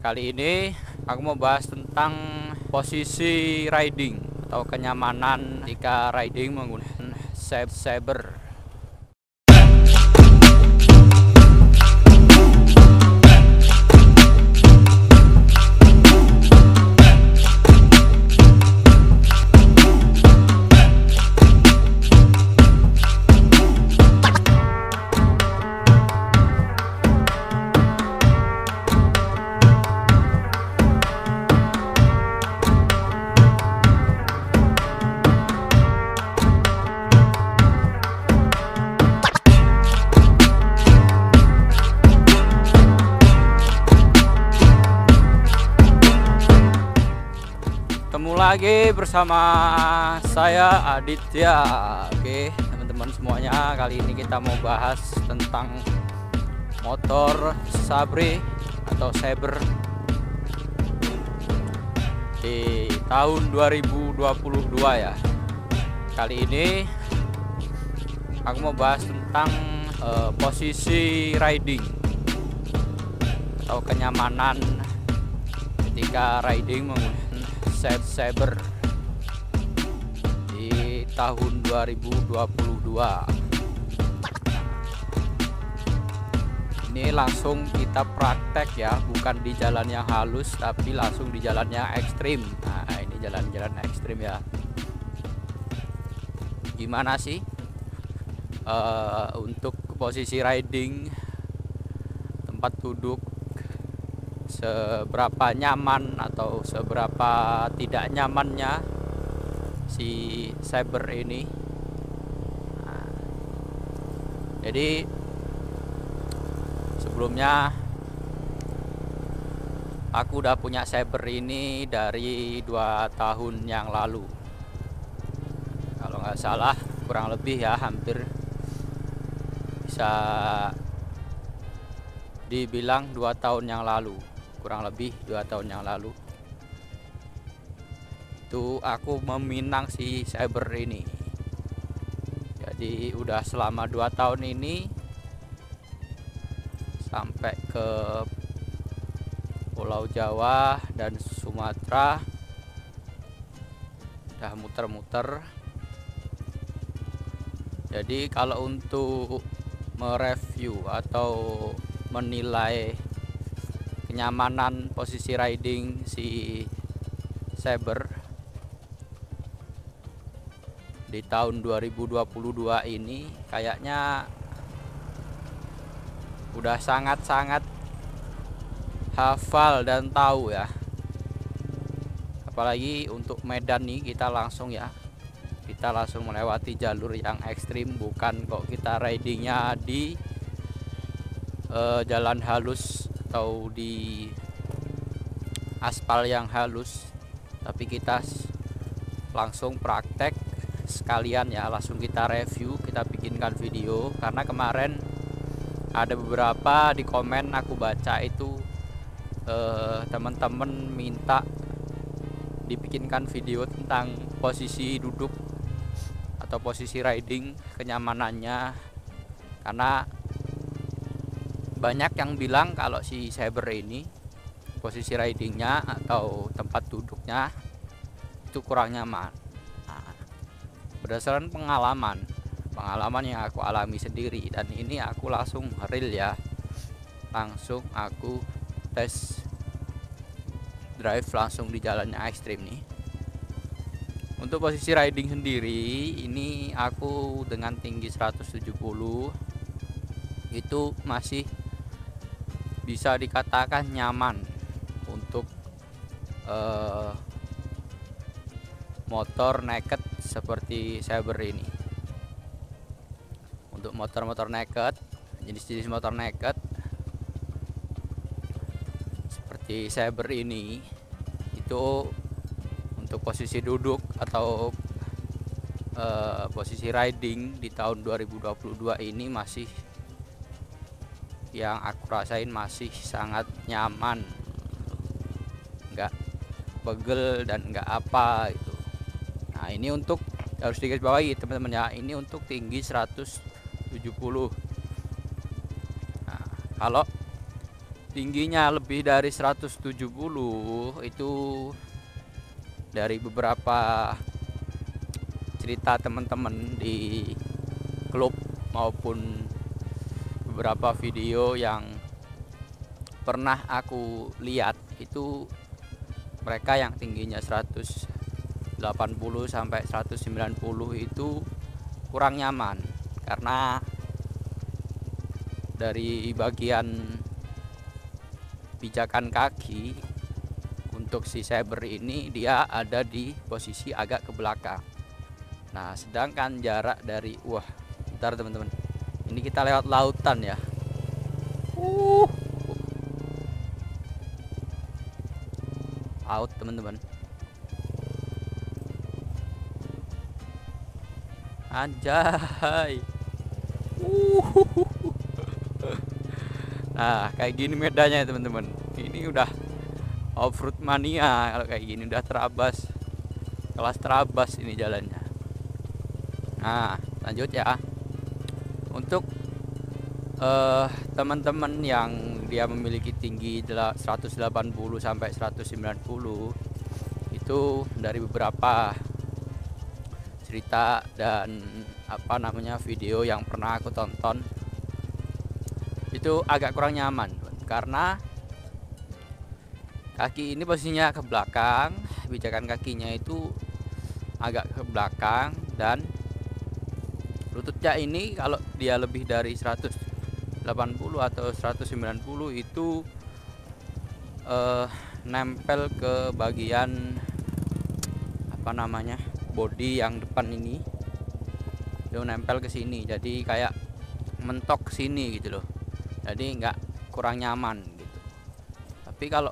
Kali ini aku mau bahas tentang posisi riding atau kenyamanan ketika riding menggunakan saber. Ketemu lagi bersama saya Aditya. Oke teman-teman semuanya, kali ini kita mau bahas tentang motor Sabre atau Saber di tahun 2022 ya. Kali ini aku mau bahas tentang posisi riding atau kenyamanan ketika riding menggunakan Saber di tahun 2022. Ini langsung kita praktek ya, bukan di jalan yang halus tapi langsung di jalan yang ekstrim. Nah ini jalan-jalan ekstrim ya. Gimana sih untuk posisi riding, tempat duduk, seberapa nyaman atau seberapa tidak nyamannya si Saber ini. Nah, jadi sebelumnya aku udah punya Saber ini dari 2 tahun yang lalu, kalau nggak salah, kurang lebih ya, hampir bisa dibilang 2 tahun yang lalu, kurang lebih 2 tahun yang lalu itu aku meminang si Saber ini. Jadi udah selama 2 tahun ini sampai ke Pulau Jawa dan Sumatera, udah muter-muter. Jadi kalau untuk mereview atau menilai kenyamanan posisi riding si Saber di tahun 2022 ini, kayaknya udah sangat-sangat hafal dan tahu ya. Apalagi untuk medan nih, kita langsung melewati jalur yang ekstrim, bukan kok kita ridingnya di jalan halus atau di aspal yang halus, tapi kita langsung praktek sekalian ya, langsung kita review, kita bikinkan video. Karena kemarin ada beberapa di komen aku baca itu teman-teman minta dibikinkan video tentang posisi duduk atau posisi riding, kenyamanannya. Karena banyak yang bilang kalau si Saber ini posisi ridingnya atau tempat duduknya itu kurang nyaman. Nah, berdasarkan pengalaman yang aku alami sendiri, dan ini aku langsung real ya, langsung aku tes drive langsung di jalannya ekstrim nih. Untuk posisi riding sendiri ini aku dengan tinggi 170 itu masih bisa dikatakan nyaman untuk motor naked seperti Saber ini. Untuk motor-motor naked, jenis-jenis motor naked seperti Saber ini, itu untuk posisi duduk atau posisi riding di tahun 2022 ini masih, yang aku rasain masih sangat nyaman, nggak pegel dan nggak apa gitu. Nah ini untuk, harus digarisbawahi teman-teman ya, ini untuk tinggi 170. Nah, kalau tingginya lebih dari 170 itu dari beberapa cerita teman-teman di klub maupun beberapa video yang pernah aku lihat, itu mereka yang tingginya 180 sampai 190 itu kurang nyaman karena dari bagian pijakan kaki untuk si Saber ini dia ada di posisi agak ke belakang. Nah, sedangkan jarak dari bentar teman-teman. Ini kita lewat lautan ya. Laut teman-teman. Anjay. Nah, kayak gini medanya ya teman-teman. Ini udah off-road mania kalau kayak gini, udah terabas. Kelas terabas ini jalannya. Nah, lanjut ya. Untuk teman-teman yang dia memiliki tinggi 180 sampai 190 itu dari beberapa cerita dan video yang pernah aku tonton, itu agak kurang nyaman karena kaki ini posisinya ke belakang, pijakan kakinya itu agak ke belakang, dan lututnya ini kalau dia lebih dari 180 atau 190 itu nempel ke bagian body yang depan ini, itu nempel ke sini, jadi kayak mentok sini gitu loh, jadi nggak kurang nyaman gitu. Tapi kalau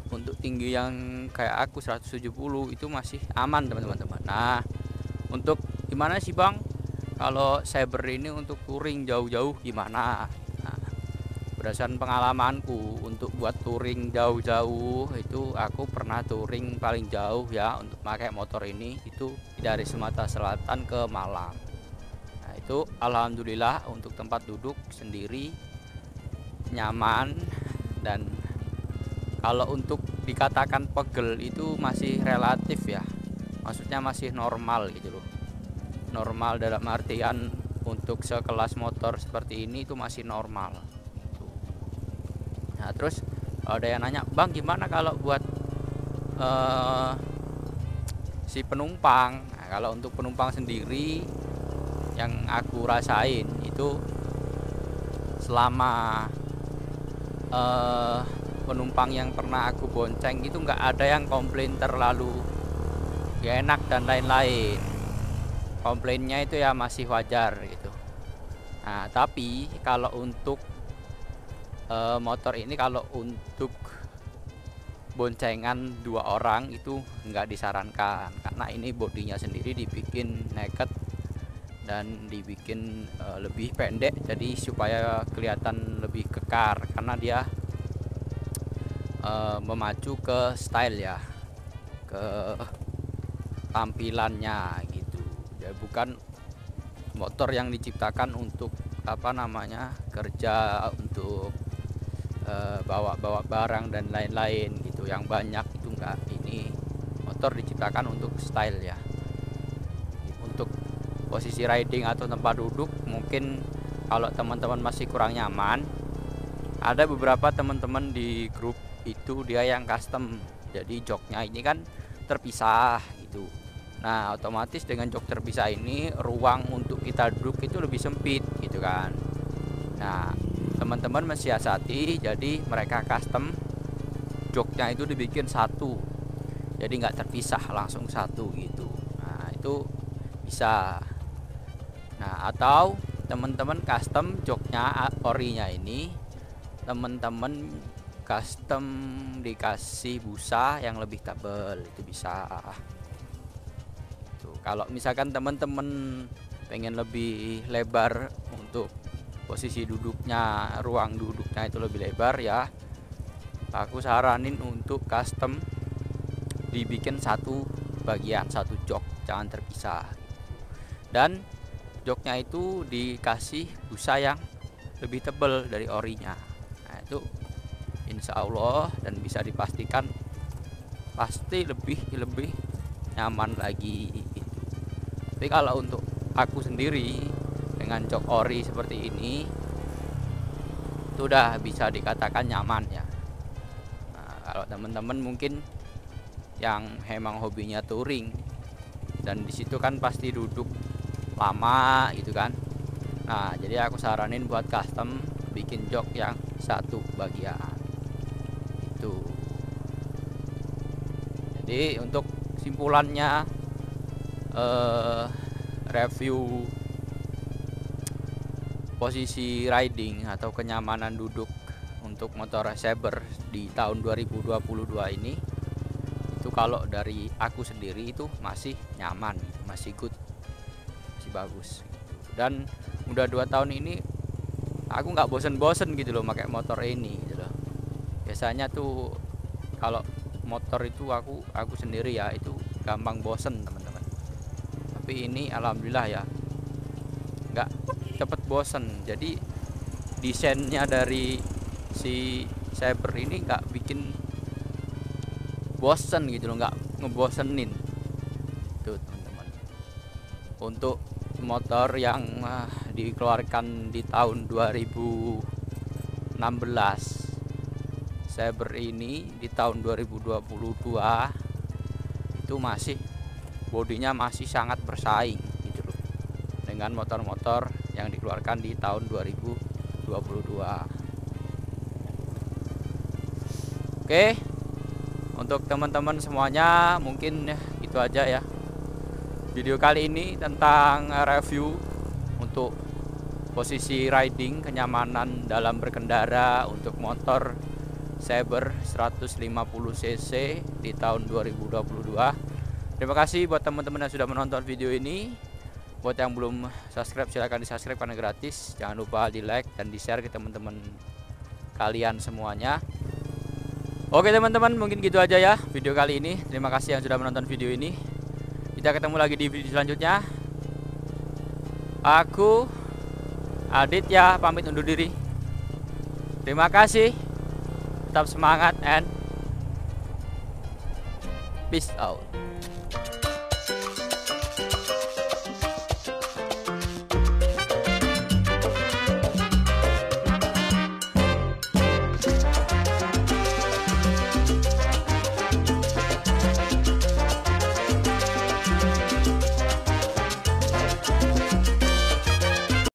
untuk tinggi yang kayak aku 170 itu masih aman teman-teman. Nah, untuk gimana sih bang kalau Saber ini untuk touring jauh-jauh gimana? Nah, berdasarkan pengalamanku untuk buat touring jauh-jauh itu aku pernah touring paling jauh ya untuk pakai motor ini itu dari Sumatera Selatan ke Malang. Nah, itu alhamdulillah untuk tempat duduk sendiri nyaman, dan kalau untuk dikatakan pegel itu masih relatif ya, maksudnya masih normal gitu loh. Normal dalam artian untuk sekelas motor seperti ini itu masih normal. Nah, terus ada yang nanya, bang gimana kalau buat si penumpang? Nah, kalau untuk penumpang sendiri yang aku rasain itu selama penumpang yang pernah aku bonceng itu nggak ada yang komplain terlalu gak enak dan lain-lain. Komplainnya itu ya masih wajar gitu. Nah, tapi kalau untuk motor ini, kalau untuk boncengan 2 orang itu nggak disarankan karena ini bodinya sendiri dibikin naked dan dibikin lebih pendek, jadi supaya kelihatan lebih kekar karena dia memacu ke style ya, ke tampilannya gitu. Jadi bukan motor yang diciptakan untuk kerja untuk bawa-bawa barang dan lain-lain gitu yang banyak, itu enggak. Ini motor diciptakan untuk style ya. Untuk posisi riding atau tempat duduk mungkin kalau teman-teman masih kurang nyaman, ada beberapa teman-teman di grup itu dia yang custom, jadi joknya ini kan terpisah gitu. Nah, otomatis dengan jok terpisah ini ruang untuk kita duduk itu lebih sempit gitu kan. Nah, teman-teman mensiasati, jadi mereka custom joknya itu dibikin satu, jadi nggak terpisah, langsung satu gitu. Nah, itu bisa. Nah, atau teman-teman custom joknya orinya ini, teman-teman custom dikasih busa yang lebih tebal, itu bisa. Kalau misalkan teman-teman pengen lebih lebar untuk posisi duduknya, ruang duduknya itu lebih lebar ya, aku saranin untuk custom dibikin satu bagian, satu jok, jangan terpisah. Dan joknya itu dikasih busa yang lebih tebal dari orinya. Nah, itu insya Allah, dan bisa dipastikan pasti lebih nyaman lagi. Tapi kalau untuk aku sendiri dengan jok ori seperti ini itu udah bisa dikatakan nyaman ya. Nah, kalau teman-teman mungkin yang emang hobinya touring dan disitu kan pasti duduk lama gitu kan. Nah, jadi aku saranin buat custom bikin jok yang satu bagian itu. Jadi untuk simpulannya, review posisi riding atau kenyamanan duduk untuk motor Saber di tahun 2022 ini, itu kalau dari aku sendiri itu masih nyaman, masih good, masih bagus. Dan udah 2 tahun ini aku nggak bosen-bosen gitu loh pakai motor ini gitu loh. Biasanya tuh kalau motor itu aku sendiri ya itu gampang bosen teman-teman. Tapi ini alhamdulillah ya nggak cepet bosen. Jadi desainnya dari si Saber ini nggak bikin bosen gitu loh, nggak ngebosenin tuh teman-teman. Untuk motor yang dikeluarkan di tahun 2016, Saber ini di tahun 2022 itu masih bodinya masih sangat bersaing gitu loh dengan motor-motor yang dikeluarkan di tahun 2022. Oke, untuk teman-teman semuanya mungkin itu aja ya video kali ini tentang review untuk posisi riding, kenyamanan dalam berkendara untuk motor Saber 150cc di tahun 2022. Terima kasih buat teman-teman yang sudah menonton video ini. Buat yang belum subscribe silahkan di subscribe karena gratis. Jangan lupa di like dan di share ke teman-teman kalian semuanya. Oke teman-teman, mungkin gitu aja ya video kali ini. Terima kasih yang sudah menonton video ini. Kita ketemu lagi di video selanjutnya. Aku Aditya pamit undur diri. Terima kasih. Tetap semangat and peace out.